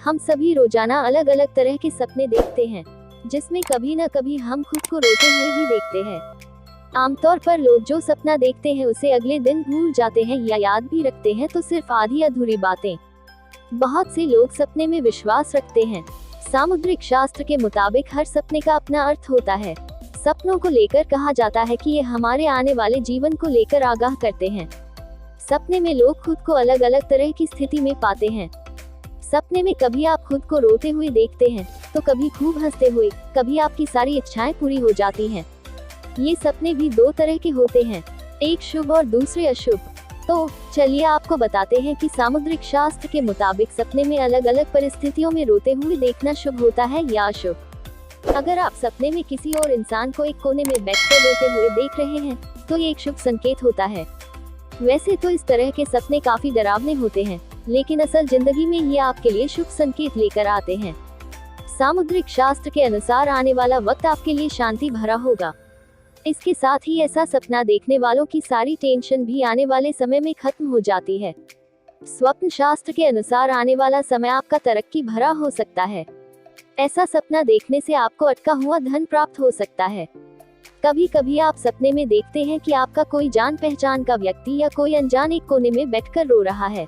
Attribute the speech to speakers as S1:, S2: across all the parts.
S1: हम सभी रोजाना अलग अलग तरह के सपने देखते हैं, जिसमें कभी न कभी हम खुद को रोते हुए भी देखते हैं। आमतौर पर लोग जो सपना देखते हैं उसे अगले दिन भूल जाते हैं या याद भी रखते हैं तो सिर्फ आधी अधूरी बातें। बहुत से लोग सपने में विश्वास रखते हैं। सामुद्रिक शास्त्र के मुताबिक हर सपने का अपना अर्थ होता है। सपनों को लेकर कहा जाता है कि ये हमारे आने वाले जीवन को लेकर आगाह करते हैं। सपने में लोग खुद को अलग अलग तरह की स्थिति में पाते हैं। सपने में कभी आप खुद को रोते हुए देखते हैं, तो कभी खूब हंसते हुए, कभी आपकी सारी इच्छाएं पूरी हो जाती हैं। ये सपने भी दो तरह के होते हैं, एक शुभ और दूसरे अशुभ। तो चलिए आपको बताते हैं कि सामुद्रिक शास्त्र के मुताबिक सपने में अलग अलग परिस्थितियों में रोते हुए देखना शुभ होता है या अशुभ। अगर आप सपने में किसी और इंसान को एक कोने में बैठकर रोते हुए देख रहे हैं, तो ये एक शुभ संकेत होता है। वैसे तो इस तरह के सपने काफी डरावने होते हैं, लेकिन असल जिंदगी में ये आपके लिए शुभ संकेत लेकर आते हैं। सामुद्रिक शास्त्र के अनुसार आने वाला वक्त आपके लिए शांति भरा होगा। इसके साथ ही ऐसा सपना देखने वालों की सारी टेंशन भी आने वाले समय में खत्म हो जाती है। स्वप्न शास्त्र के अनुसार आने वाला समय आपका तरक्की भरा हो सकता है। ऐसा सपना देखने से आपको अटका हुआ धन प्राप्त हो सकता है। कभी कभी आप सपने में देखते हैं कि आपका कोई जान पहचान का व्यक्ति या कोई अनजान एक कोने में बैठकर रो रहा है।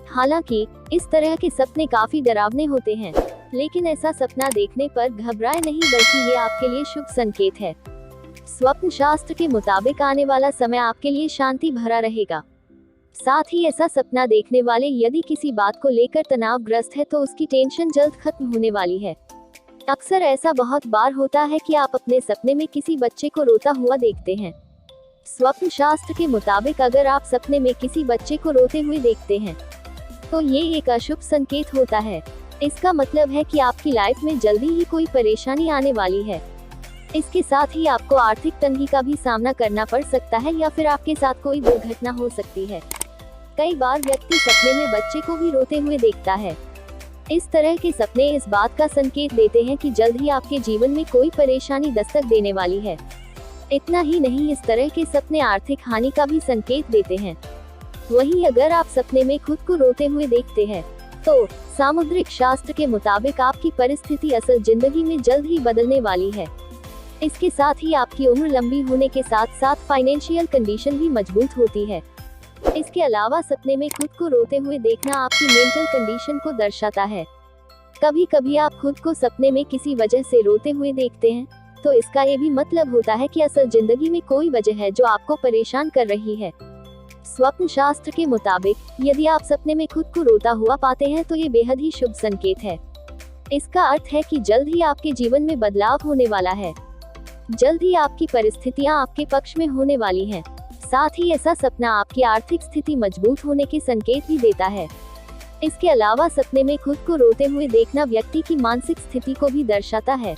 S1: हालांकि इस तरह के सपने काफी डरावने होते हैं, लेकिन ऐसा सपना देखने पर घबराए नहीं, बल्कि ये आपके लिए शुभ संकेत है। स्वप्न शास्त्र के मुताबिक आने वाला समय आपके लिए शांति भरा रहेगा। साथ ही ऐसा सपना देखने वाले यदि किसी बात को लेकर तनावग्रस्त है तो उसकी टेंशन जल्द खत्म होने वाली है। अक्सर ऐसा बहुत बार होता है कि आप अपने सपने में किसी बच्चे को रोता हुआ देखते हैं। स्वप्न शास्त्र के मुताबिक अगर आप सपने में किसी बच्चे को रोते हुए देखते हैं, तो ये एक अशुभ संकेत होता है। इसका मतलब है कि आपकी लाइफ में जल्दी ही कोई परेशानी आने वाली है। इसके साथ ही आपको आर्थिक तंगी का भी सामना करना पड़ सकता है या फिर आपके साथ कोई दुर्घटना हो सकती है। कई बार व्यक्ति सपने में बच्चे को भी रोते हुए देखता है। इस तरह के सपने इस बात का संकेत देते हैं कि जल्द ही आपके जीवन में कोई परेशानी दस्तक देने वाली है। इतना ही नहीं, इस तरह के सपने आर्थिक हानि का भी संकेत देते हैं। वहीं अगर आप सपने में खुद को रोते हुए देखते हैं, तो सामुद्रिक शास्त्र के मुताबिक आपकी परिस्थिति असल जिंदगी में जल्द ही बदलने वाली है। इसके साथ ही आपकी उम्र लंबी होने के साथ साथ फाइनेंशियल कंडीशन भी मजबूत होती है। इसके अलावा सपने में खुद को रोते हुए देखना आपकी मेंटल कंडीशन को दर्शाता है। कभी कभी आप खुद को सपने में किसी वजह से रोते हुए देखते हैं, तो इसका ये भी मतलब होता है कि असल जिंदगी में कोई वजह है जो आपको परेशान कर रही है। स्वप्न शास्त्र के मुताबिक यदि आप सपने में खुद को रोता हुआ पाते हैं तो ये बेहद ही शुभ संकेत है। इसका अर्थ है कि जल्द ही आपके जीवन में बदलाव होने वाला है। जल्द ही आपकी परिस्थितियां आपके पक्ष में होने वाली हैं। साथ ही ऐसा सपना आपकी आर्थिक स्थिति मजबूत होने के संकेत भी देता है। इसके अलावा सपने में खुद को रोते हुए देखना व्यक्ति की मानसिक स्थिति को भी दर्शाता है।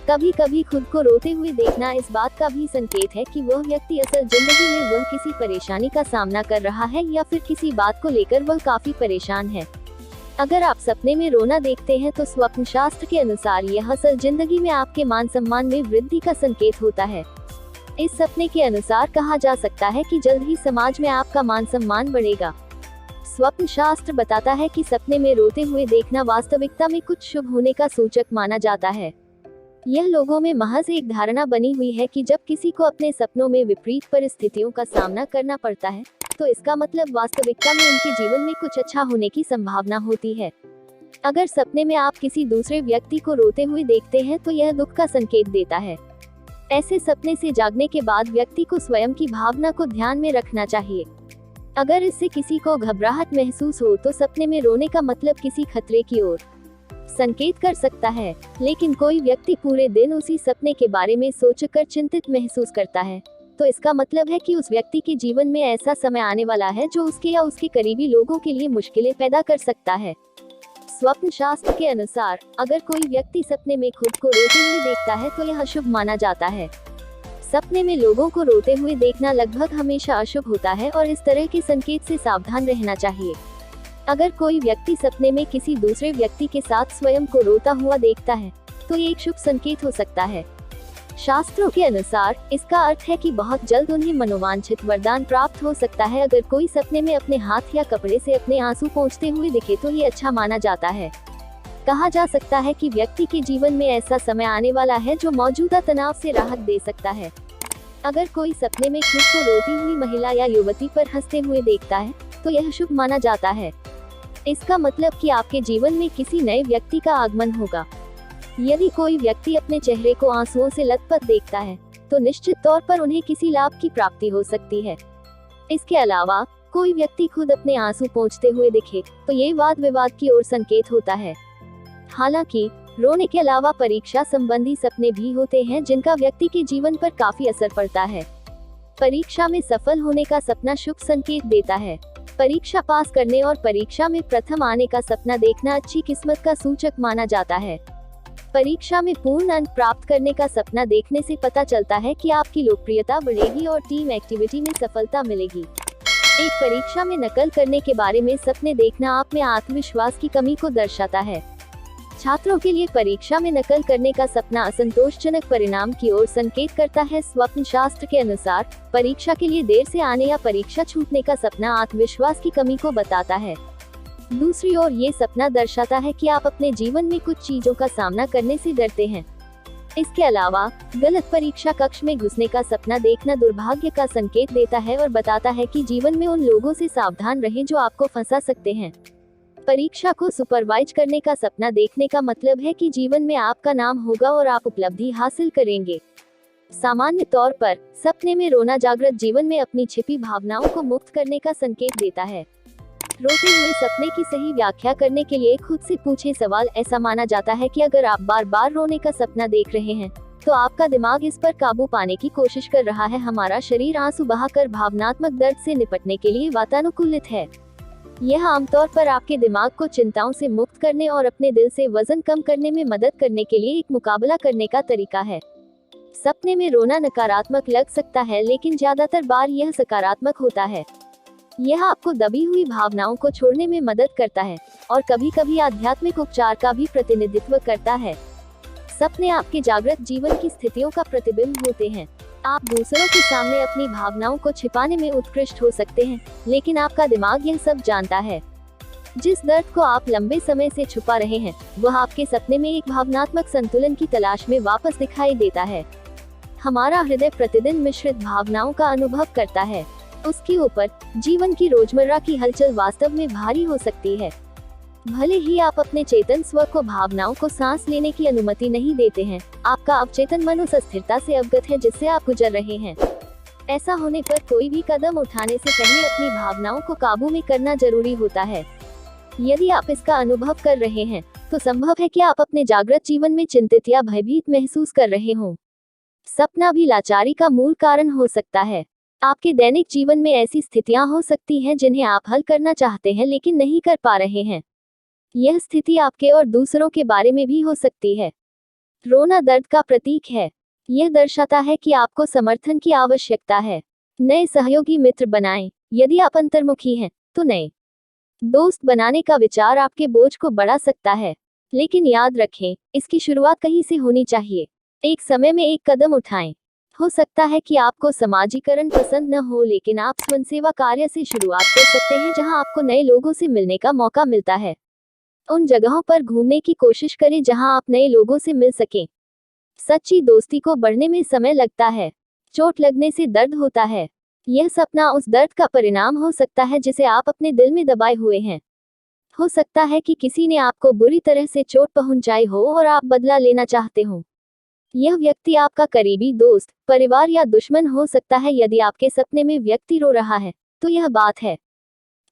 S1: कभी कभी खुद को रोते हुए देखना इस बात का भी संकेत है कि वह व्यक्ति असल जिंदगी में वह किसी परेशानी का सामना कर रहा है या फिर किसी बात को लेकर वह काफी परेशान है। अगर आप सपने में रोना देखते हैं तो स्वप्न शास्त्र के अनुसार यह असल जिंदगी में आपके मान सम्मान में वृद्धि का संकेत होता है। इस सपने के अनुसार कहा जा सकता है कि जल्द ही समाज में आपका मान सम्मान बढ़ेगा। स्वप्न शास्त्र बताता है कि सपने में रोते हुए देखना वास्तविकता में कुछ शुभ होने का सूचक माना जाता है। यह लोगों में महज एक धारणा बनी हुई है कि जब किसी को अपने सपनों में विपरीत परिस्थितियों का सामना करना पड़ता है, तो इसका मतलब वास्तविकता में उनके जीवन में कुछ अच्छा होने की संभावना होती है। अगर सपने में आप किसी दूसरे व्यक्ति को रोते हुए देखते हैं तो यह दुख का संकेत देता है। ऐसे सपने से जागने के बाद व्यक्ति को स्वयं की भावना को ध्यान में रखना चाहिए। अगर इससे किसी को घबराहट महसूस हो तो सपने में रोने का मतलब किसी खतरे की ओर संकेत कर सकता है। लेकिन कोई व्यक्ति पूरे दिन उसी सपने के बारे में सोचकर चिंतित महसूस करता है, तो इसका मतलब है कि उस व्यक्ति के जीवन में ऐसा समय आने वाला है जो उसके या उसके करीबी लोगों के लिए मुश्किलें पैदा कर सकता है। स्वप्न शास्त्र के अनुसार अगर कोई व्यक्ति सपने में खुद को रोते हुए देखता है तो यह अशुभ माना जाता है। सपने में लोगों को रोते हुए देखना लगभग हमेशा अशुभ होता है और इस तरह के संकेत से सावधान रहना चाहिए। अगर कोई व्यक्ति सपने में किसी दूसरे व्यक्ति के साथ स्वयं को रोता हुआ देखता है तो ये एक शुभ संकेत हो सकता है। शास्त्रों के अनुसार इसका अर्थ है कि बहुत जल्द उन्हें मनोवांछित वरदान प्राप्त हो सकता है। अगर कोई सपने में अपने हाथ या कपड़े से अपने आंसू पोंछते हुए दिखे तो ये अच्छा माना जाता है। कहा जा सकता है कि व्यक्ति के जीवन में ऐसा समय आने वाला है जो मौजूदा तनाव से राहत दे सकता है। अगर कोई सपने में खुद को रोती हुई महिला या युवती पर हंसते हुए देखता है तो यह शुभ माना जाता है। इसका मतलब कि आपके जीवन में किसी नए व्यक्ति का आगमन होगा। यदि कोई व्यक्ति अपने चेहरे को आंसुओं से लथपथ देखता है तो निश्चित तौर पर उन्हें किसी लाभ की प्राप्ति हो सकती है। इसके अलावा कोई व्यक्ति खुद अपने आंसू पोंछते हुए दिखे तो ये वाद विवाद की ओर संकेत होता है। हालांकि रोने के अलावा परीक्षा संबंधी सपने भी होते हैं जिनका व्यक्ति के जीवन पर काफी असर पड़ता है। परीक्षा में सफल होने का सपना शुभ संकेत देता है। परीक्षा पास करने और परीक्षा में प्रथम आने का सपना देखना अच्छी किस्मत का सूचक माना जाता है। परीक्षा में पूर्ण अंक प्राप्त करने का सपना देखने से पता चलता है कि आपकी लोकप्रियता बढ़ेगी और टीम एक्टिविटी में सफलता मिलेगी। एक परीक्षा में नकल करने के बारे में सपने देखना आप में आत्मविश्वास की कमी को दर्शाता है। छात्रों के लिए परीक्षा में नकल करने का सपना असंतोषजनक परिणाम की ओर संकेत करता है। स्वप्न शास्त्र के अनुसार परीक्षा के लिए देर से आने या परीक्षा छूटने का सपना आत्मविश्वास की कमी को बताता है। दूसरी ओर ये सपना दर्शाता है कि आप अपने जीवन में कुछ चीजों का सामना करने से डरते हैं। इसके अलावा गलत परीक्षा कक्ष में घुसने का सपना देखना दुर्भाग्य का संकेत देता है और बताता है कि जीवन में उन लोगों से सावधान रहें जो आपको फंसा सकते हैं। परीक्षा को सुपरवाइज करने का सपना देखने का मतलब है कि जीवन में आपका नाम होगा और आप उपलब्धि हासिल करेंगे। सामान्य तौर पर सपने में रोना जागृत जीवन में अपनी छिपी भावनाओं को मुक्त करने का संकेत देता है। रोते हुए सपने की सही व्याख्या करने के लिए खुद से पूछे सवाल। ऐसा माना जाता है कि अगर आप बार बार रोने का सपना देख रहे हैं तो आपका दिमाग इस पर काबू पाने की कोशिश कर रहा है। हमारा शरीर आंसू बहाकर भावनात्मक दर्द से निपटने के लिए वातानुकूलित है। यह आमतौर पर आपके दिमाग को चिंताओं से मुक्त करने और अपने दिल से वजन कम करने में मदद करने के लिए एक मुकाबला करने का तरीका है। सपने में रोना नकारात्मक लग सकता है लेकिन ज्यादातर बार यह सकारात्मक होता है। यह आपको दबी हुई भावनाओं को छोड़ने में मदद करता है और कभी-कभी आध्यात्मिक उपचार का भी प्रतिनिधित्व करता है। सपने आपके जागृत जीवन की स्थितियों का प्रतिबिंब होते हैं। आप दूसरों के सामने अपनी भावनाओं को छिपाने में उत्कृष्ट हो सकते हैं, लेकिन आपका दिमाग यह सब जानता है। जिस दर्द को आप लंबे समय से छुपा रहे हैं, वह आपके सपने में एक भावनात्मक संतुलन की तलाश में वापस दिखाई देता है। हमारा हृदय प्रतिदिन मिश्रित भावनाओं का अनुभव करता है। उसके ऊपर जीवन की रोजमर्रा की हलचल वास्तव में भारी हो सकती है। भले ही आप अपने चेतन स्व को भावनाओं को सांस लेने की अनुमति नहीं देते हैं, आपका अवचेतन मन उस अस्थिरता से अवगत है जिससे आप गुजर रहे हैं। ऐसा होने पर कोई भी कदम उठाने से पहले अपनी भावनाओं को काबू में करना जरूरी होता है। यदि आप इसका अनुभव कर रहे हैं तो संभव है कि आप अपने जागृत जीवन में चिंतित या भयभीत महसूस कर रहे हों। सपना भी लाचारी का मूल कारण हो सकता है। आपके दैनिक जीवन में ऐसी स्थितियां हो सकती हैं जिन्हें आप हल करना चाहते हैं लेकिन नहीं कर पा रहे हैं। यह स्थिति आपके और दूसरों के बारे में भी हो सकती है। रोना दर्द का प्रतीक है। यह दर्शाता है कि आपको समर्थन की आवश्यकता है। नए सहयोगी मित्र बनाएं। यदि आप अंतर्मुखी हैं तो नए दोस्त बनाने का विचार आपके बोझ को बढ़ा सकता है, लेकिन याद रखें, इसकी शुरुआत कहीं से होनी चाहिए। एक समय में एक कदम उठाएं। हो सकता है कि आपको समाजीकरण पसंद न हो, लेकिन आप स्वयंसेवा कार्य से शुरुआत कर सकते हैं जहां आपको नए लोगों से मिलने का मौका मिलता है। उन जगहों पर घूमने की कोशिश करें जहां आप नए लोगों से मिल सकें। सच्ची दोस्ती को बढ़ने में समय लगता है। चोट लगने से दर्द होता है। यह सपना उस दर्द का परिणाम हो सकता है जिसे आप अपने दिल में दबाए हुए हैं। हो सकता है कि किसी ने आपको बुरी तरह से चोट पहुंचाई हो और आप बदला लेना चाहते हो। यह व्यक्ति आपका करीबी दोस्त, परिवार या दुश्मन हो सकता है। यदि आपके सपने में व्यक्ति रो रहा है तो यह बात है।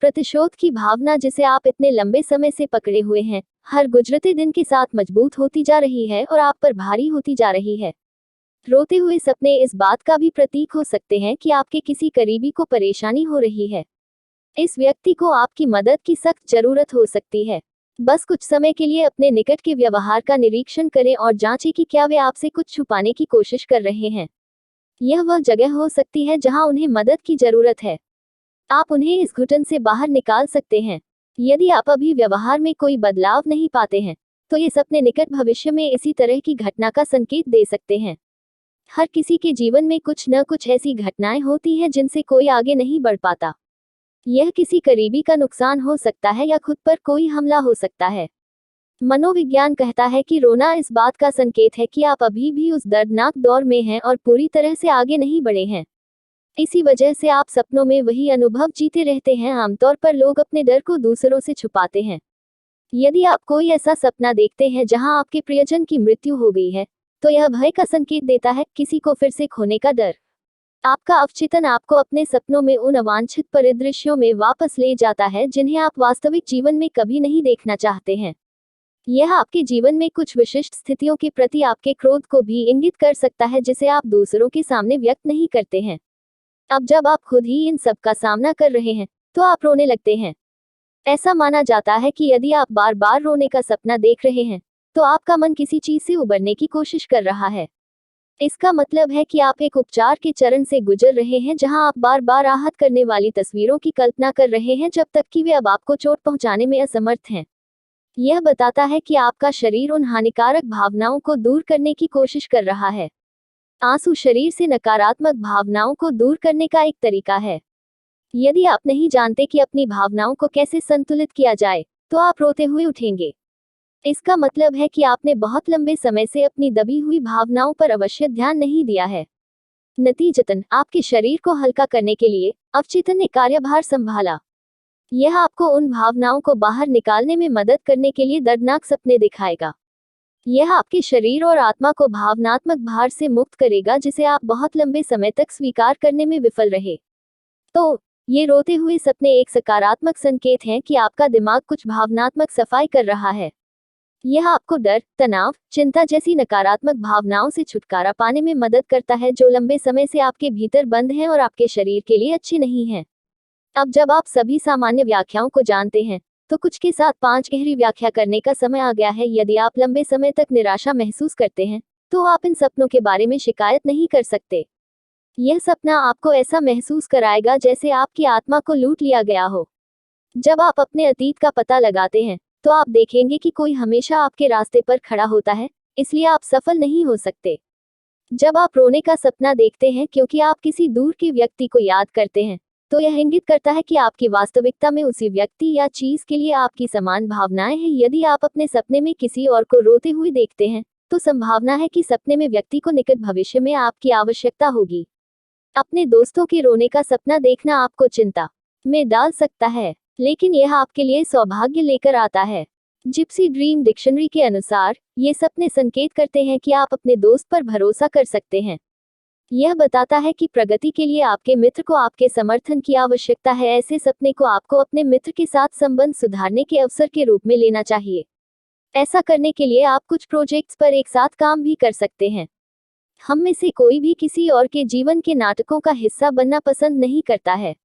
S1: प्रतिशोध की भावना जिसे आप इतने लंबे समय से पकड़े हुए हैं, हर गुजरते दिन के साथ मजबूत होती जा रही है और आप पर भारी होती जा रही है। रोते हुए सपने इस बात का भी प्रतीक हो सकते हैं कि आपके किसी करीबी को परेशानी हो रही है। इस व्यक्ति को आपकी मदद की सख्त जरूरत हो सकती है। बस कुछ समय के लिए अपने निकट के व्यवहार का निरीक्षण करें और जांचें कि क्या वे आपसे कुछ छुपाने की कोशिश कर रहे हैं। यह वह जगह हो सकती है जहां उन्हें मदद की जरूरत है। आप उन्हें इस घुटन से बाहर निकाल सकते हैं। यदि आप अभी व्यवहार में कोई बदलाव नहीं पाते हैं तो ये सपने निकट भविष्य में इसी तरह की घटना का संकेत दे सकते हैं। हर किसी के जीवन में कुछ न कुछ ऐसी घटनाएं होती हैं जिनसे कोई आगे नहीं बढ़ पाता। यह किसी करीबी का नुकसान हो सकता है या खुद पर कोई हमला हो सकता है। मनोविज्ञान कहता है कि रोना इस बात का संकेत है कि आप अभी भी उस दर्दनाक दौर में हैं और पूरी तरह से आगे नहीं बढ़े हैं। इसी वजह से आप सपनों में वही अनुभव जीते रहते हैं। आमतौर पर लोग अपने डर को दूसरों से छुपाते हैं। यदि आप कोई ऐसा सपना देखते हैं जहां आपके प्रियजन की मृत्यु हो गई है, तो यह भय का संकेत देता है, किसी को फिर से खोने का डर। आपका अवचेतन आपको अपने सपनों में उन अवांछित परिदृश्यों में वापस ले जाता है जिन्हें आप वास्तविक जीवन में कभी नहीं देखना चाहते हैं। यह आपके जीवन में कुछ विशिष्ट स्थितियों के प्रति आपके क्रोध को भी इंगित कर सकता है जिसे आप दूसरों के सामने व्यक्त नहीं करते हैं। अब जब आप खुद ही इन सब का सामना कर रहे हैं, तो आप रोने लगते हैं। ऐसा माना जाता है कि यदि आप बार बार रोने का सपना देख रहे हैं, तो आपका मन किसी चीज से उबरने की कोशिश कर रहा है। इसका मतलब है कि आप एक उपचार के चरण से गुजर रहे हैं जहां आप बार बार आहत करने वाली तस्वीरों की कल्पना कर रहे हैं जब तक कि वे अब आपको चोट पहुंचाने में असमर्थ हैं। यह बताता है कि आपका शरीर उन हानिकारक भावनाओं को दूर करने की कोशिश कर रहा है। आंसू शरीर से नकारात्मक भावनाओं को दूर करने का एक तरीका है। यदि आप नहीं जानते कि अपनी भावनाओं को कैसे संतुलित किया जाए, तो आप रोते हुए उठेंगे। इसका मतलब है कि आपने बहुत लंबे समय से अपनी दबी हुई भावनाओं पर अवश्य ध्यान नहीं दिया है। नतीजतन आपके शरीर को हल्का करने के लिए अवचेतन ने कार्यभार संभाला। यह आपको उन भावनाओं को बाहर निकालने में मदद करने के लिए दर्दनाक सपने दिखाएगा। यह आपके शरीर और आत्मा को भावनात्मक भार से मुक्त करेगा जिसे आप बहुत लंबे समय तक स्वीकार करने में विफल रहे। तो ये रोते हुए सपने एक सकारात्मक संकेत हैं कि आपका दिमाग कुछ भावनात्मक सफाई कर रहा है। यह आपको डर, तनाव, चिंता जैसी नकारात्मक भावनाओं से छुटकारा पाने में मदद करता है जो लंबे समय से आपके भीतर बंद हैं और आपके शरीर के लिए अच्छी नहीं हैं। अब जब आप सभी सामान्य व्याख्याओं को जानते हैं, तो कुछ के साथ 5 गहरी व्याख्या करने का समय आ गया है। यदि आप लंबे समय तक निराशा महसूस करते हैं, तो आप इन सपनों के बारे में शिकायत नहीं कर सकते। यह सपना आपको ऐसा महसूस कराएगा जैसे आपकी आत्मा को लूट लिया गया हो। जब आप अपने अतीत का पता लगाते हैं, तो आप देखेंगे कि कोई हमेशा आपके रास्ते पर खड़ा होता है, इसलिए आप सफल नहीं हो सकते। जब आप रोने का सपना देखते हैं क्योंकि आप किसी दूर के व्यक्ति को याद करते हैं, तो यह इंगित करता है कि आपकी वास्तविकता में उसी व्यक्ति या चीज के लिए आपकी समान भावनाएं हैं। यदि आप अपने सपने में किसी और को रोते हुए देखते हैं, तो संभावना है कि सपने में व्यक्ति को निकट भविष्य में आपकी आवश्यकता होगी। अपने दोस्तों के रोने का सपना देखना आपको चिंता में डाल सकता है, लेकिन यह आपके लिए सौभाग्य लेकर आता है। जिप्सी ड्रीम डिक्शनरी के अनुसार, ये सपने संकेत करते हैं कि आप अपने दोस्त पर भरोसा कर सकते हैं। यह बताता है कि प्रगति के लिए आपके मित्र को आपके समर्थन की आवश्यकता है। ऐसे सपने को आपको अपने मित्र के साथ संबंध सुधारने के अवसर के रूप में लेना चाहिए। ऐसा करने के लिए आप कुछ प्रोजेक्ट्स पर एक साथ काम भी कर सकते हैं। हम में से कोई भी किसी और के जीवन के नाटकों का हिस्सा बनना पसंद नहीं करता है।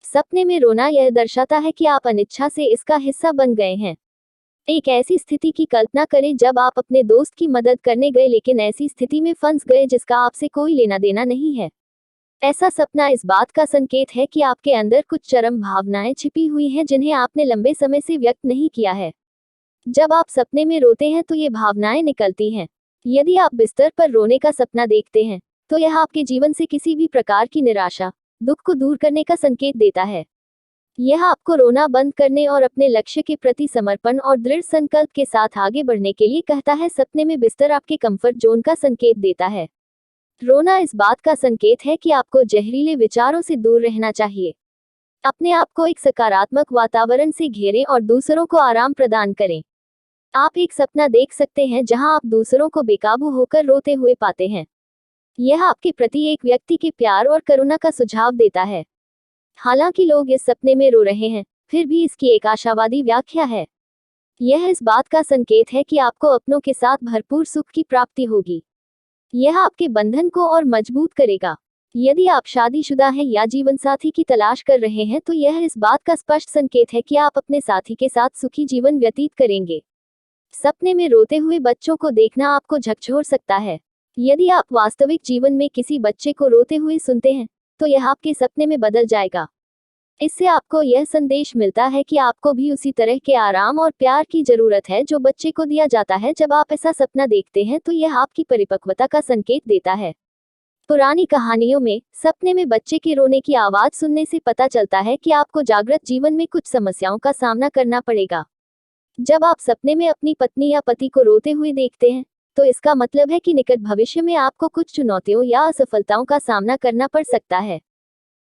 S1: सपने में रोना यह दर्शाता है कि आप अनिच्छा से इसका हिस्सा बन गए हैं। एक ऐसी स्थिति की कल्पना करें जब आप अपने दोस्त की मदद करने गए लेकिन ऐसी स्थिति में फंस गए जिसका आपसे कोई लेना देना नहीं है। ऐसा सपना इस बात का संकेत है कि आपके अंदर कुछ चरम भावनाएं छिपी हुई हैं जिन्हें आपने लंबे समय से व्यक्त नहीं किया है। जब आप सपने में रोते हैं तो ये भावनाएं निकलती हैं। यदि आप बिस्तर पर रोने का सपना देखते हैं, तो यह आपके जीवन से किसी भी प्रकार की निराशा, दुख को दूर करने का संकेत देता है। यह आपको रोना बंद करने और अपने लक्ष्य के प्रति समर्पण और दृढ़ संकल्प के साथ आगे बढ़ने के लिए कहता है। सपने में बिस्तर आपके कंफर्ट जोन का संकेत देता है। रोना इस बात का संकेत है कि आपको जहरीले विचारों से दूर रहना चाहिए। अपने आप को एक सकारात्मक वातावरण से घेरें और दूसरों को आराम प्रदान करें। आप एक सपना देख सकते हैं जहां आप दूसरों को बेकाबू होकर रोते हुए पाते हैं। यह आपके प्रति एक व्यक्ति के प्यार और करुणा का सुझाव देता है। हालांकि लोग इस सपने में रो रहे हैं, फिर भी इसकी एक आशावादी व्याख्या है। यह इस बात का संकेत है कि आपको अपनों के साथ भरपूर सुख की प्राप्ति होगी। यह आपके बंधन को और मजबूत करेगा। यदि आप शादीशुदा हैं या जीवन साथी की तलाश कर रहे हैं, तो यह इस बात का स्पष्ट संकेत है कि आप अपने साथी के साथ सुखी जीवन व्यतीत करेंगे। सपने में रोते हुए बच्चों को देखना आपको झकझोर सकता है। यदि आप वास्तविक जीवन में किसी बच्चे को रोते हुए सुनते हैं, तो यह आपके सपने में बदल जाएगा। इससे आपको यह संदेश मिलता है कि आपको भी उसी तरह के आराम और प्यार की जरूरत है जो बच्चे को दिया जाता है। जब आप ऐसा सपना देखते हैं, तो यह आपकी परिपक्वता का संकेत देता है। पुरानी कहानियों में सपने में बच्चे के रोने की आवाज सुनने से पता चलता है कि आपको जागृत जीवन में कुछ समस्याओं का सामना करना पड़ेगा। जब आप सपने में अपनी पत्नी या पति को रोते हुए देखते हैं, तो इसका मतलब है कि निकट भविष्य में आपको कुछ चुनौतियों या असफलताओं का सामना करना पड़ सकता है।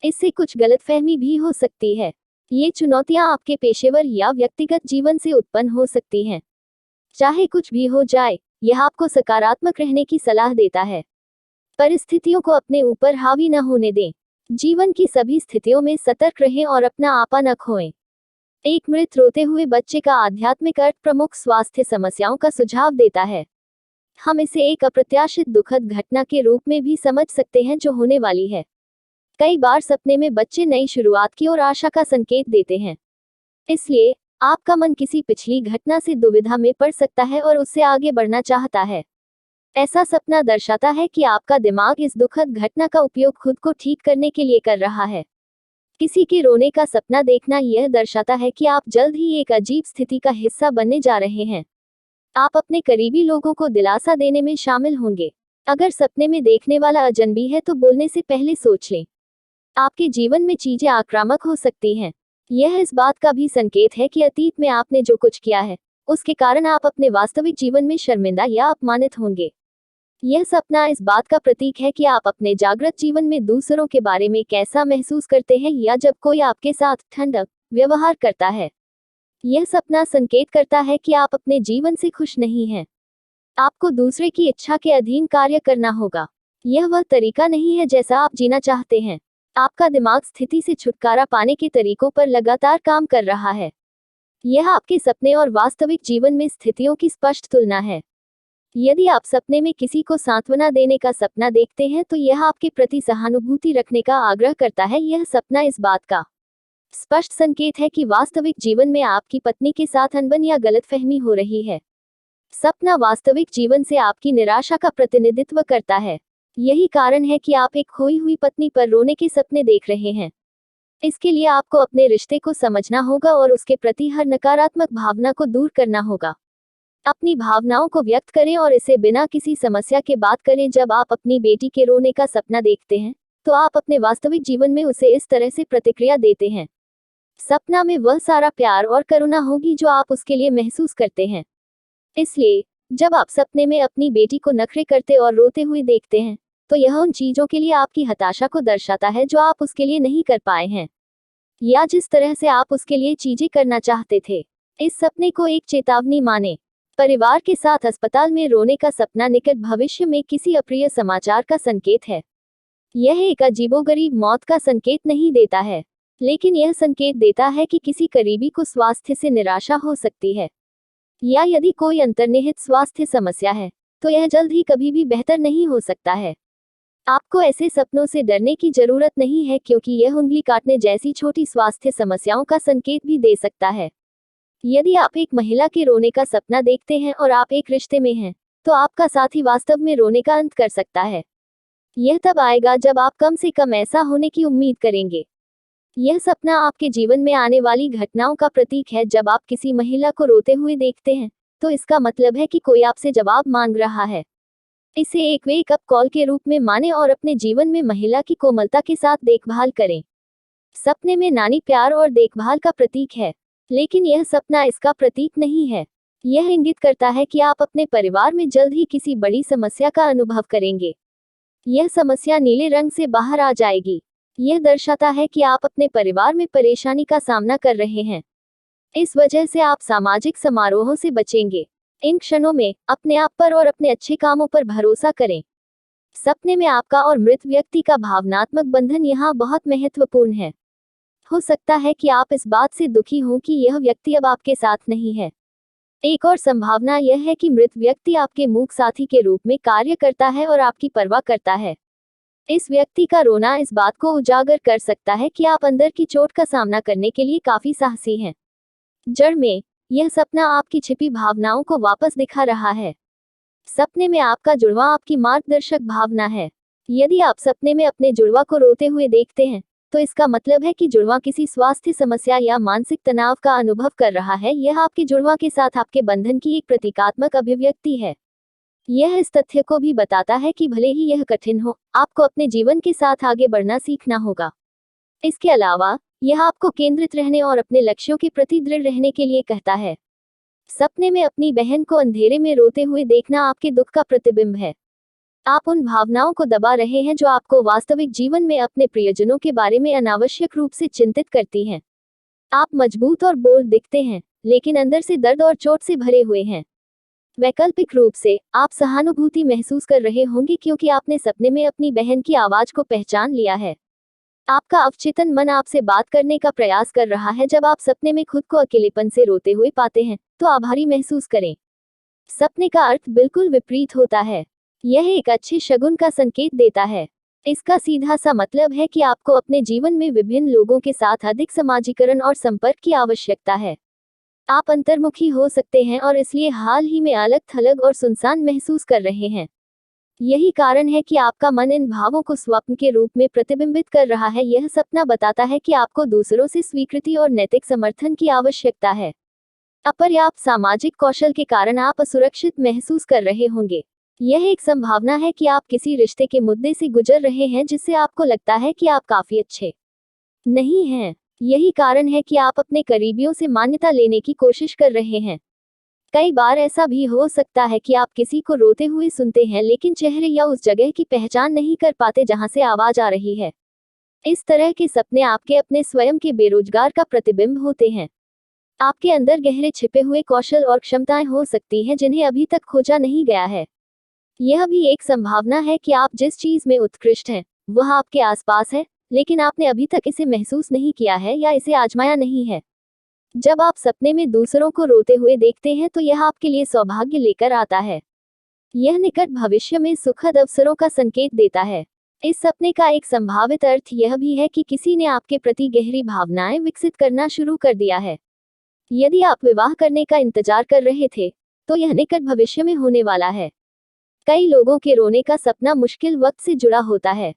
S1: इससे कुछ गलतफहमी भी हो सकती है। ये चुनौतियां आपके पेशेवर या व्यक्तिगत जीवन से उत्पन्न हो सकती हैं। चाहे कुछ भी हो जाए, यह आपको सकारात्मक रहने की सलाह देता है। परिस्थितियों को अपने ऊपर हावी न होने दें। जीवन की सभी स्थितियों में सतर्क रहें और अपना आपा न खोएं। एक मृत रोते हुए बच्चे का आध्यात्मिक अर्थ प्रमुख स्वास्थ्य समस्याओं का सुझाव देता है। हम इसे एक अप्रत्याशित दुखद घटना के रूप में भी समझ सकते हैं जो होने वाली है। कई बार सपने में बच्चे नई शुरुआत की ओर आशा का संकेत देते हैं। इसलिए आपका मन किसी पिछली घटना से दुविधा में पड़ सकता है और उससे आगे बढ़ना चाहता है। ऐसा सपना दर्शाता है कि आपका दिमाग इस दुखद घटना का उपयोग खुद को ठीक करने के लिए कर रहा है। किसी के रोने का सपना देखना यह दर्शाता है कि आप जल्द ही एक अजीब स्थिति का हिस्सा बनने जा रहे हैं। आप अपने करीबी लोगों को दिलासा देने में शामिल होंगे। अगर सपने में देखने वाला अजनबी है तो बोलने से पहले सोच लें। आपके जीवन में चीजें आक्रामक हो सकती हैं। यह इस बात का भी संकेत है कि अतीत में आपने जो कुछ किया है, उसके कारण आप अपने वास्तविक जीवन में शर्मिंदा या अपमानित होंगे। यह सपना इस बात का प्रतीक है कि आप अपने जागृत जीवन में दूसरों के बारे में कैसा महसूस करते हैं या जब कोई आपके साथ ठंडक व्यवहार करता है। यह सपना संकेत करता है कि आप अपने जीवन से खुश नहीं हैं। आपको दूसरे की इच्छा के अधीन कार्य करना होगा। यह वह तरीका नहीं है जैसा आप जीना चाहते हैं। आपका दिमाग स्थिति से छुटकारा पाने के तरीकों पर लगातार काम कर रहा है। यह आपके सपने और वास्तविक जीवन में स्थितियों की स्पष्ट तुलना है। यदि आप सपने में किसी को सांत्वना देने का सपना देखते हैं तो यह आपके प्रति सहानुभूति रखने का आग्रह करता है। यह सपना इस बात का स्पष्ट संकेत है कि वास्तविक जीवन में आपकी पत्नी के साथ अनबन या गलतफहमी हो रही है। सपना वास्तविक जीवन से आपकी निराशा का प्रतिनिधित्व करता है। यही कारण है कि आप एक खोई हुई पत्नी पर रोने के सपने देख रहे हैं। इसके लिए आपको अपने रिश्ते को समझना होगा और उसके प्रति हर नकारात्मक भावना को दूर करना होगा। अपनी भावनाओं को व्यक्त करें और इसे बिना किसी समस्या के बात करें। जब आप अपनी बेटी के रोने का सपना देखते हैं, तो आप अपने वास्तविक जीवन में उसे इस तरह से प्रतिक्रिया देते हैं। सपना में वह सारा प्यार और करुणा होगी जो आप उसके लिए महसूस करते हैं। इसलिए जब आप सपने में अपनी बेटी को नखरे करते और रोते हुए देखते हैं, तो यह उन चीजों के लिए आपकी हताशा को दर्शाता है जो आप उसके लिए नहीं कर पाए हैं, या जिस तरह से आप उसके लिए चीजें करना चाहते थे। इस सपने को एक चेतावनी माने। परिवार के साथ अस्पताल में रोने का सपना निकट भविष्य में किसी अप्रिय समाचार का संकेत है। यह एक अजीबोगरीब मौत का संकेत नहीं देता है, लेकिन यह संकेत देता है कि किसी करीबी को स्वास्थ्य से निराशा हो सकती है, या यदि कोई अंतर्निहित स्वास्थ्य समस्या है, तो यह जल्द ही कभी भी बेहतर नहीं हो सकता है। आपको ऐसे सपनों से डरने की जरूरत नहीं है, क्योंकि यह उंगली काटने जैसी छोटी स्वास्थ्य समस्याओं का संकेत भी दे सकता है। यदि आप एक महिला के रोने का सपना देखते हैं और आप एक रिश्ते में हैं, तो आपका साथी वास्तव में रोने का अंत कर सकता है। यह तब आएगा जब आप कम से कम ऐसा होने की उम्मीद करेंगे। यह सपना आपके जीवन में आने वाली घटनाओं का प्रतीक है। जब आप किसी महिला को रोते हुए देखते हैं, तो इसका मतलब है कि कोई आपसे जवाब मांग रहा है। इसे एक वेक अप कॉल के रूप में माने और अपने जीवन में महिला की कोमलता के साथ देखभाल करें। सपने में नानी प्यार और देखभाल का प्रतीक है, लेकिन यह सपना इसका प्रतीक नहीं है। यह इंगित करता है कि आप अपने परिवार में जल्द ही किसी बड़ी समस्या का अनुभव करेंगे। यह समस्या नीले रंग से बाहर आ जाएगी। यह दर्शाता है कि आप अपने परिवार में परेशानी का सामना कर रहे हैं। इस वजह से आप सामाजिक समारोहों से बचेंगे। इन क्षणों में अपने आप पर और अपने अच्छे कामों पर भरोसा करें। सपने में आपका और मृत व्यक्ति का भावनात्मक बंधन यहाँ बहुत महत्वपूर्ण है। हो सकता है कि आप इस बात से दुखी हों कि यह व्यक्ति अब आपके साथ नहीं है। एक और संभावना यह है कि मृत व्यक्ति आपके मूक साथी के रूप में कार्य करता है और आपकी परवाह करता है। इस व्यक्ति का रोना इस बात को उजागर कर सकता है कि आप अंदर की चोट का सामना करने के लिए काफी साहसी हैं। जड़ में, यह सपना आपकी छिपी भावनाओं को वापस दिखा रहा है। सपने में आपका जुड़वा आपकी मार्गदर्शक भावना है। यदि आप सपने में अपने जुड़वा को रोते हुए देखते हैं, तो इसका मतलब है कि जुड़वा किसी स्वास्थ्य समस्या या मानसिक तनाव का अनुभव कर रहा है। यह आपके जुड़वा के साथ आपके बंधन की एक प्रतीकात्मक अभिव्यक्ति है। यह इस तथ्य को भी बताता है कि भले ही यह कठिन हो, आपको अपने जीवन के साथ आगे बढ़ना सीखना होगा। इसके अलावा, यह आपको केंद्रित रहने और अपने लक्ष्यों के प्रति दृढ़ रहने के लिए कहता है। सपने में अपनी बहन को अंधेरे में रोते हुए देखना आपके दुख का प्रतिबिंब है। आप उन भावनाओं को दबा रहे हैं जो आपको वास्तविक जीवन में अपने प्रियजनों के बारे में अनावश्यक रूप से चिंतित करती हैं। आप मजबूत और बोल्ड दिखते हैं, लेकिन अंदर से दर्द और चोट से भरे हुए हैं। वैकल्पिक रूप से, आप सहानुभूति महसूस कर रहे होंगे क्योंकि आपने सपने में अपनी बहन की आवाज को पहचान लिया है। आपका अवचेतन मन आपसे बात करने का प्रयास कर रहा है। जब आप सपने में खुद को अकेलेपन से रोते हुए पाते हैं, तो आभारी महसूस करें। सपने का अर्थ बिल्कुल विपरीत होता है। यह एक अच्छे शगुन का संकेत देता है। इसका सीधा सा मतलब है कि आपको अपने जीवन में विभिन्न लोगों के साथ अधिक समाजीकरण और संपर्क की आवश्यकता है। आप अंतर्मुखी हो सकते हैं और इसलिए हाल ही में अलग थलग और सुनसान महसूस कर रहे हैं। यही कारण है कि आपका मन इन भावों को स्वप्न के रूप में प्रतिबिंबित कर रहा है। यह सपना बताता है कि आपको दूसरों से स्वीकृति और नैतिक समर्थन की आवश्यकता है। अपर्याप्त सामाजिक कौशल के कारण आप असुरक्षित महसूस कर रहे होंगे। यह एक संभावना है कि आप किसी रिश्ते के मुद्दे से गुजर रहे हैं जिससे आपको लगता है कि आप काफी अच्छे नहीं हैं। यही कारण है कि आप अपने करीबियों से मान्यता लेने की कोशिश कर रहे हैं। कई बार ऐसा भी हो सकता है कि आप किसी को रोते हुए सुनते हैं, लेकिन चेहरे या उस जगह की पहचान नहीं कर पाते जहां से आवाज आ रही है। इस तरह के सपने आपके अपने स्वयं के बेरोजगार का प्रतिबिंब होते हैं। आपके अंदर गहरे छिपे हुए कौशल और क्षमताएं हो सकती हैं जिन्हें अभी तक खोजा नहीं गया है। यह भी एक संभावना है कि आप जिस चीज में उत्कृष्ट हैं, वह आपके आसपास है, लेकिन आपने अभी तक इसे महसूस नहीं किया है या इसे आजमाया नहीं है। जब आप सपने में दूसरों को रोते हुए देखते हैं तो यह आपके लिए सौभाग्य लेकर आता है। यह निकट भविष्य में सुखद अवसरों का संकेत देता है। इस सपने का एक संभावित अर्थ यह भी है कि किसी ने आपके प्रति गहरी भावनाएं विकसित करना शुरू कर दिया है। यदि आप विवाह करने का इंतजार कर रहे थे, तो यह निकट भविष्य में होने वाला है। कई लोगों के रोने का सपना मुश्किल वक्त से जुड़ा होता है।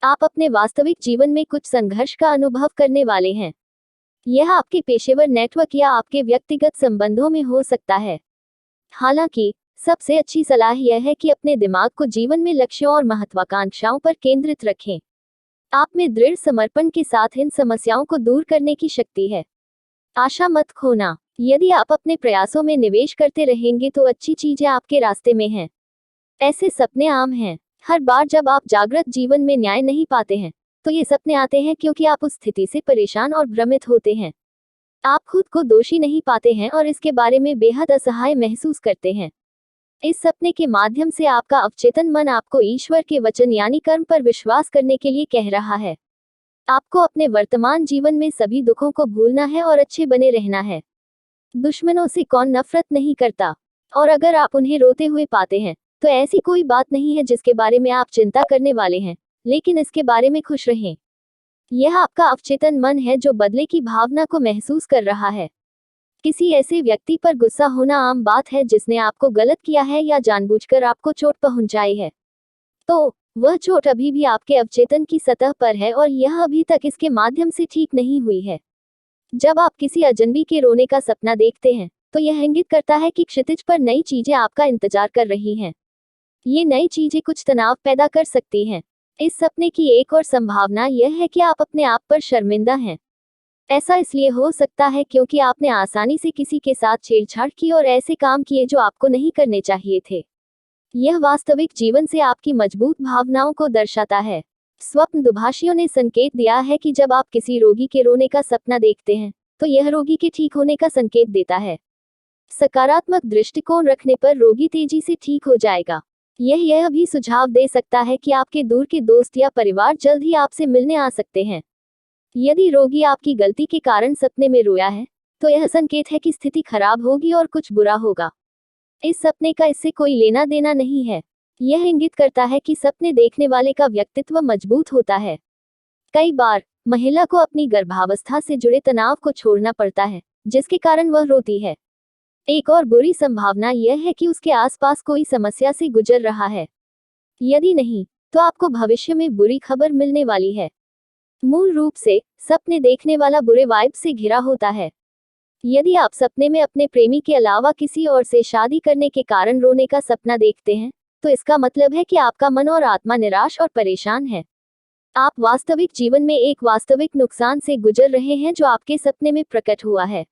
S1: आप अपने वास्तविक जीवन में कुछ संघर्ष का अनुभव करने वाले हैं। यह आपके पेशेवर नेटवर्क या आपके व्यक्तिगत संबंधों में हो सकता है। हालांकि सबसे अच्छी सलाह यह है कि अपने दिमाग को जीवन में लक्ष्यों और महत्वाकांक्षाओं पर केंद्रित रखें। आप में दृढ़ समर्पण के साथ इन समस्याओं को दूर करने की शक्ति है। आशा मत खोना। यदि आप अपने प्रयासों में निवेश करते रहेंगे तो अच्छी चीजें आपके रास्ते में हैं। ऐसे सपने आम हैं। हर बार जब आप जागृत जीवन में न्याय नहीं पाते हैं, तो ये सपने आते हैं क्योंकि आप उस स्थिति से परेशान और भ्रमित होते हैं। आप खुद को दोषी नहीं पाते हैं और इसके बारे में बेहद असहाय महसूस करते हैं। इस सपने के माध्यम से आपका अवचेतन मन आपको ईश्वर के वचन यानी कर्म पर विश्वास करने के लिए कह रहा है। आपको अपने वर्तमान जीवन में सभी दुखों को भूलना है और अच्छे बने रहना है। दुश्मनों से कौन नफरत नहीं करता, और अगर आप उन्हें रोते हुए पाते हैं, तो ऐसी कोई बात नहीं है जिसके बारे में आप चिंता करने वाले हैं, लेकिन इसके बारे में खुश रहें। यह आपका अवचेतन मन है जो बदले की भावना को महसूस कर रहा है। किसी ऐसे व्यक्ति पर गुस्सा होना आम बात है जिसने आपको गलत किया है या जानबूझकर आपको चोट पहुंचाई है। तो वह चोट अभी भी आपके अवचेतन की सतह पर है और यह अभी तक इसके माध्यम से ठीक नहीं हुई है। जब आप किसी अजनबी के रोने का सपना देखते हैं, तो यह इंगित करता है कि क्षितिज पर नई चीजें आपका इंतजार कर रही हैं। ये नई चीजें कुछ तनाव पैदा कर सकती हैं। इस सपने की एक और संभावना यह है कि आप अपने आप पर शर्मिंदा हैं। ऐसा इसलिए हो सकता है क्योंकि आपने आसानी से किसी के साथ छेड़छाड़ की और ऐसे काम किए जो आपको नहीं करने चाहिए थे। यह वास्तविक जीवन से आपकी मजबूत भावनाओं को दर्शाता है। स्वप्न दुभाषियों ने संकेत दिया है कि जब आप किसी रोगी के रोने का सपना देखते हैं, तो यह रोगी के ठीक होने का संकेत देता है। सकारात्मक दृष्टिकोण रखने पर रोगी तेजी से ठीक हो जाएगा। यह भी सुझाव दे सकता है कि आपके दूर के दोस्त या परिवार जल्द ही आपसे मिलने आ सकते हैं। यदि रोगी आपकी गलती के कारण सपने में रोया है, तो यह संकेत है कि स्थिति खराब होगी और कुछ बुरा होगा। इस सपने का इससे कोई लेना देना नहीं है। यह इंगित करता है कि सपने देखने वाले का व्यक्तित्व मजबूत होता है। कई बार महिला को अपनी गर्भावस्था से जुड़े तनाव को छोड़ना पड़ता है, जिसके कारण वह रोती है। एक और बुरी संभावना यह है कि उसके आसपास कोई समस्या से गुजर रहा है। यदि नहीं, तो आपको भविष्य में बुरी खबर मिलने वाली है। मूल रूप से सपने देखने वाला बुरे वाइब से घिरा होता है। यदि आप सपने में अपने प्रेमी के अलावा किसी और से शादी करने के कारण रोने का सपना देखते हैं, तो इसका मतलब है कि आपका मन और आत्मा निराश और परेशान है। आप वास्तविक जीवन में एक वास्तविक नुकसान से गुजर रहे हैं जो आपके सपने में प्रकट हुआ है।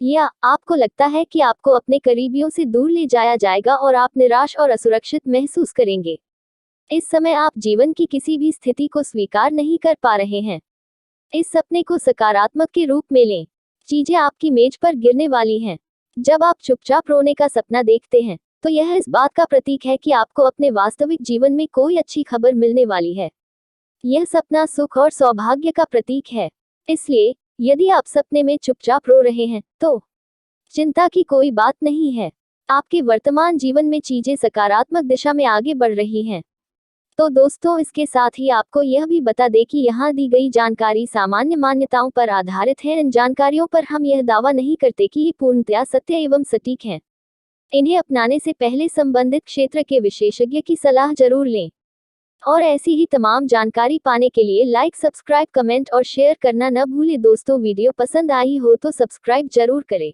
S1: या आपको लगता है कि आपको अपने करीबियों से दूर ले जाया जाएगा और आप निराश और असुरक्षित महसूस करेंगे। इस समय आप जीवन की किसी भी स्थिति को स्वीकार नहीं कर पा रहे हैं। इस सपने को सकारात्मक के रूप में लें। चीजें आपकी मेज पर गिरने वाली हैं। जब आप चुपचाप रोने का सपना देखते हैं, तो यह इस बात का प्रतीक है कि आपको अपने वास्तविक जीवन में कोई अच्छी खबर मिलने वाली है। यह सपना सुख और सौभाग्य का प्रतीक है। इसलिए, यदि आप सपने में चुपचाप रो रहे हैं, तो चिंता की कोई बात नहीं है। आपके वर्तमान जीवन में चीजें सकारात्मक दिशा में आगे बढ़ रही हैं। तो दोस्तों, इसके साथ ही आपको यह भी बता दें कि यहाँ दी गई जानकारी सामान्य मान्यताओं पर आधारित है। इन जानकारियों पर हम यह दावा नहीं करते कि ये पूर्णतया सत्य एवं सटीक हैं। इन्हें अपनाने से पहले संबंधित क्षेत्र के विशेषज्ञ की सलाह जरूर लें। और ऐसी ही तमाम जानकारी पाने के लिए लाइक, सब्सक्राइब, कमेंट और शेयर करना न भूलें। दोस्तों, वीडियो पसंद आई हो तो सब्सक्राइब जरूर करें।